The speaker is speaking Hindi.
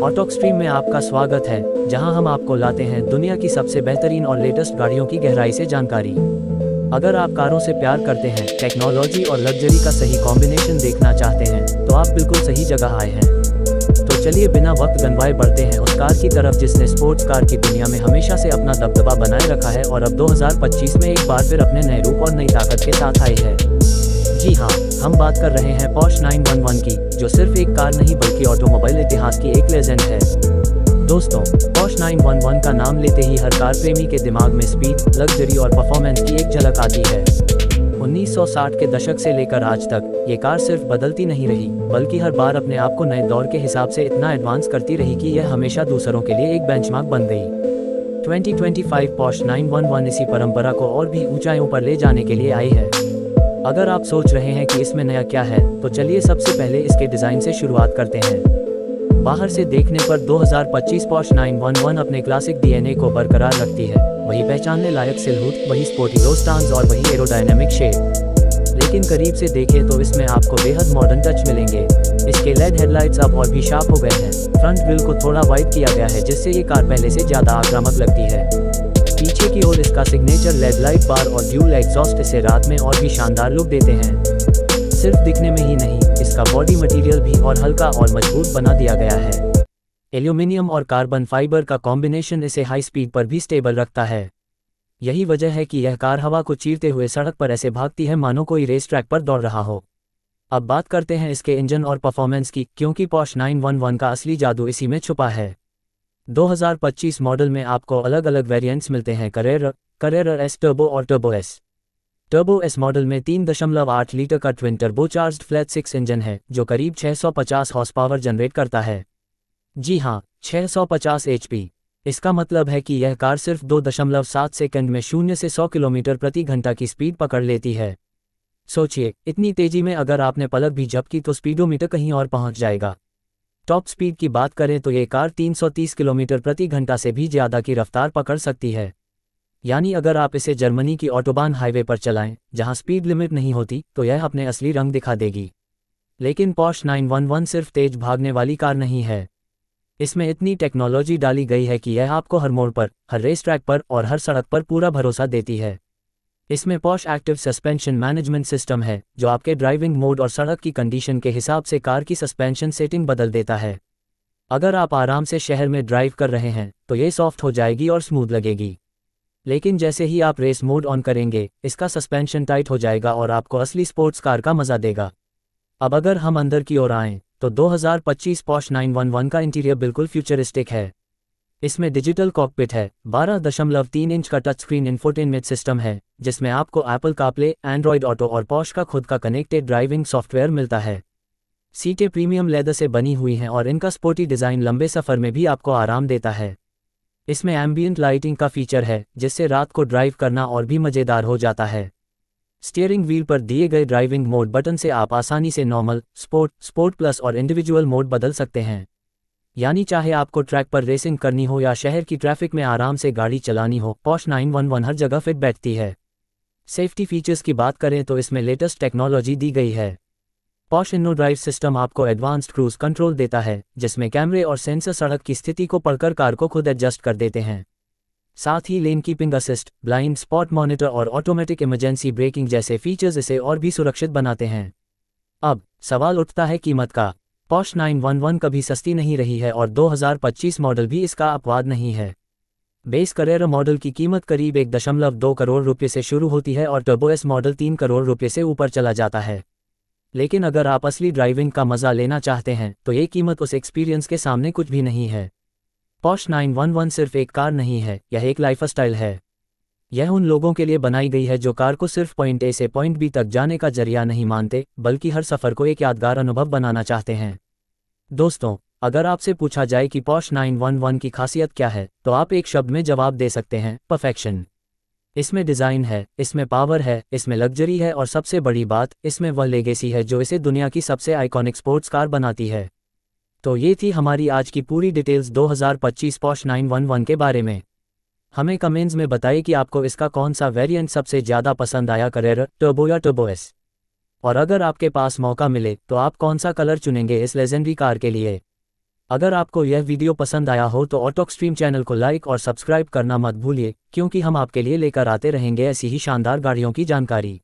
ऑटो एक्सट्रीम में आपका स्वागत है, जहां हम आपको लाते हैं दुनिया की सबसे बेहतरीन और लेटेस्ट गाड़ियों की गहराई से जानकारी। अगर आप कारों से प्यार करते हैं, टेक्नोलॉजी और लग्जरी का सही कॉम्बिनेशन देखना चाहते हैं, तो आप बिल्कुल सही जगह आए हैं। तो चलिए बिना वक्त गंवाए बढ़ते हैं उस कार की तरफ जिसने स्पोर्ट्स कार की दुनिया में हमेशा से अपना दबदबा बनाए रखा है और अब 2025 में एक बार फिर अपने नए रूप और नई ताकत के साथ आई है। जी हाँ, हम बात कर रहे हैं पोर्श 911 की, जो सिर्फ एक कार नहीं बल्कि ऑटोमोबाइल इतिहास की एक लेजेंड है। दोस्तों, पोर्श 911 का नाम लेते ही हर कार प्रेमी के दिमाग में स्पीड, लग्जरी और परफॉर्मेंस की एक झलक आती है। 1960 के दशक से लेकर आज तक ये कार सिर्फ बदलती नहीं रही, बल्कि हर बार अपने आप को नए दौर के हिसाब से इतना एडवांस करती रही कि यह हमेशा दूसरों के लिए एक बेंचमार्क बन गई। 2025 पोर्श 911 इसी परंपरा को और भी ऊंचाइयों पर ले जाने के लिए आई है। अगर आप सोच रहे हैं कि इसमें नया क्या है, तो चलिए सबसे पहले इसके डिज़ाइन से शुरुआत करते हैं। बाहर से देखने पर 2025 पोर्श 911 अपने क्लासिक डीएनए को बरकरार रखती है, वही पहचानने लायक सिलहूट, वही स्पोर्टी लो स्टांस और वही एरोडायनेमिक शेप। लेकिन करीब से देखें तो इसमें आपको बेहद मॉडर्न टच मिलेंगे। इसके लेड हेडलाइट्स अब और भी शार्प हो गए हैं, फ्रंट ग्रिल को थोड़ा वाइड किया गया है जिससे ये कार पहले से ज़्यादा आक्रामक लगती है। पीछे की ओर इसका सिग्नेचर लेड लाइट बार और ड्यूल एग्जॉस्ट इसे रात में और भी शानदार लुक देते हैं। सिर्फ दिखने में ही नहीं, इसका बॉडी मटेरियल भी और हल्का और मजबूत बना दिया गया है। एल्यूमिनियम और कार्बन फाइबर का कॉम्बिनेशन इसे हाई स्पीड पर भी स्टेबल रखता है। यही वजह है कि यह कार हवा को चीरते हुए सड़क पर ऐसे भागती है मानो कोई रेस ट्रैक पर दौड़ रहा हो। अब बात करते हैं इसके इंजन और परफॉर्मेंस की, क्योंकि पोर्श 911 का असली जादू इसी में छुपा है। 2025 मॉडल में आपको अलग अलग वेरिएंट्स मिलते हैं। करेरा एस टर्बो और turbo S. Turbo S model में 3.8 लीटर का ट्विन टर्बोचार्ज्ड फ्लैट 6 इंजन है, जो करीब 650 हॉर्स पावर जनरेट करता है। जी हाँ, 650 HP। इसका मतलब है कि यह कार सिर्फ 2.7 सेकंड में 0 से 100 किलोमीटर प्रति घंटा की स्पीड पकड़ लेती है। सोचिए, इतनी तेजी में अगर आपने पलक भी झपकी तो स्पीडोमीटर कहीं और पहुंच जाएगा। टॉप स्पीड की बात करें तो ये कार 330 किलोमीटर प्रति घंटा से भी ज़्यादा की रफ्तार पकड़ सकती है। यानी अगर आप इसे जर्मनी की ऑटोबान हाईवे पर चलाएं, जहां स्पीड लिमिट नहीं होती, तो यह अपने असली रंग दिखा देगी। लेकिन पोर्श 911 सिर्फ तेज भागने वाली कार नहीं है। इसमें इतनी टेक्नोलॉजी डाली गई है कि यह आपको हर मोड़ पर, हर रेस ट्रैक पर और हर सड़क पर पूरा भरोसा देती है। इसमें Porsche active suspension management system है, जो आपके ड्राइविंग मोड और सड़क की कंडीशन के हिसाब से कार की सस्पेंशन सेटिंग बदल देता है। अगर आप आराम से शहर में ड्राइव कर रहे हैं, तो ये सॉफ्ट हो जाएगी और स्मूथ लगेगी। लेकिन जैसे ही आप रेस मोड ऑन करेंगे, इसका सस्पेंशन टाइट हो जाएगा और आपको असली स्पोर्ट्स कार का मजा देगा। अब अगर हम अंदर की ओर आएँ, तो 2025 पोर्श 911 का इंटीरियर बिल्कुल फ्यूचरिस्टिक है। इसमें डिजिटल कॉकपिट है, 12.3 इंच का टच स्क्रीन इंफोटेनमेंट सिस्टम है, जिसमें आपको एप्पल कारप्ले, एंड्रॉयड ऑटो और पोर्श का खुद का कनेक्टेड ड्राइविंग सॉफ्टवेयर मिलता है। सीटें प्रीमियम लेदर से बनी हुई हैं और इनका स्पोर्टी डिज़ाइन लंबे सफ़र में भी आपको आराम देता है। इसमें एम्बियंट लाइटिंग का फीचर है, जिससे रात को ड्राइव करना और भी मज़ेदार हो जाता है। स्टीयरिंग व्हील पर दिए गए ड्राइविंग मोड बटन से आप आसानी से नॉर्मल, स्पोर्ट प्लस और इंडिविजुअल मोड बदल सकते हैं। यानी चाहे आपको ट्रैक पर रेसिंग करनी हो या शहर की ट्रैफिक में आराम से गाड़ी चलानी हो, पोर्श 911 हर जगह फिट बैठती है। सेफ्टी फीचर्स की बात करें तो इसमें लेटेस्ट टेक्नोलॉजी दी गई है। पोर्श इनो ड्राइव सिस्टम आपको एडवांस्ड क्रूज कंट्रोल देता है, जिसमें कैमरे और सेंसर सड़क की स्थिति को पढ़कर कार को खुद एडजस्ट कर देते हैं। साथ ही lane keeping assist, blind spot monitor और ऑटोमेटिक इमरजेंसी ब्रेकिंग जैसे फीचर्स इसे और भी सुरक्षित बनाते हैं। अब सवाल उठता है कीमत का। पोर्श 911 कभी सस्ती नहीं रही है और 2025 मॉडल भी इसका अपवाद नहीं है। बेस करेरा मॉडल की कीमत करीब 1.2 करोड़ रुपये से शुरू होती है और टर्बो एस मॉडल 3 करोड़ रुपये से ऊपर चला जाता है। लेकिन अगर आप असली ड्राइविंग का मज़ा लेना चाहते हैं, तो ये कीमत उस एक्सपीरियंस के सामने कुछ भी नहीं है। पोर्श 911 सिर्फ एक कार नहीं है, यह एक लाइफस्टाइल है। यह उन लोगों के लिए बनाई गई है जो कार को सिर्फ पॉइंट ए से पॉइंट बी तक जाने का जरिया नहीं मानते, बल्कि हर सफ़र को एक यादगार अनुभव बनाना चाहते हैं। दोस्तों, अगर आपसे पूछा जाए कि पोर्श 911 की खासियत क्या है, तो आप एक शब्द में जवाब दे सकते हैं, परफेक्शन। इसमें डिज़ाइन है, इसमें पावर है, इसमें लग्जरी है और सबसे बड़ी बात, इसमें वह लेगेसी है जो इसे दुनिया की सबसे आइकॉनिक स्पोर्ट्स कार बनाती है। तो ये थी हमारी आज की पूरी डिटेल्स 2025 पोर्श 911 के बारे में। हमें कमेंट्स में बताइए कि आपको इसका कौन सा वेरिएंट सबसे ज़्यादा पसंद आया, करेरा, टर्बो या टर्बो एस। और अगर आपके पास मौका मिले तो आप कौन सा कलर चुनेंगे इस लेजेंडरी कार के लिए। अगर आपको यह वीडियो पसंद आया हो तो ऑटोक्सट्रीम चैनल को लाइक और सब्सक्राइब करना मत भूलिए, क्योंकि हम आपके लिए लेकर आते रहेंगे ऐसी ही शानदार गाड़ियों की जानकारी।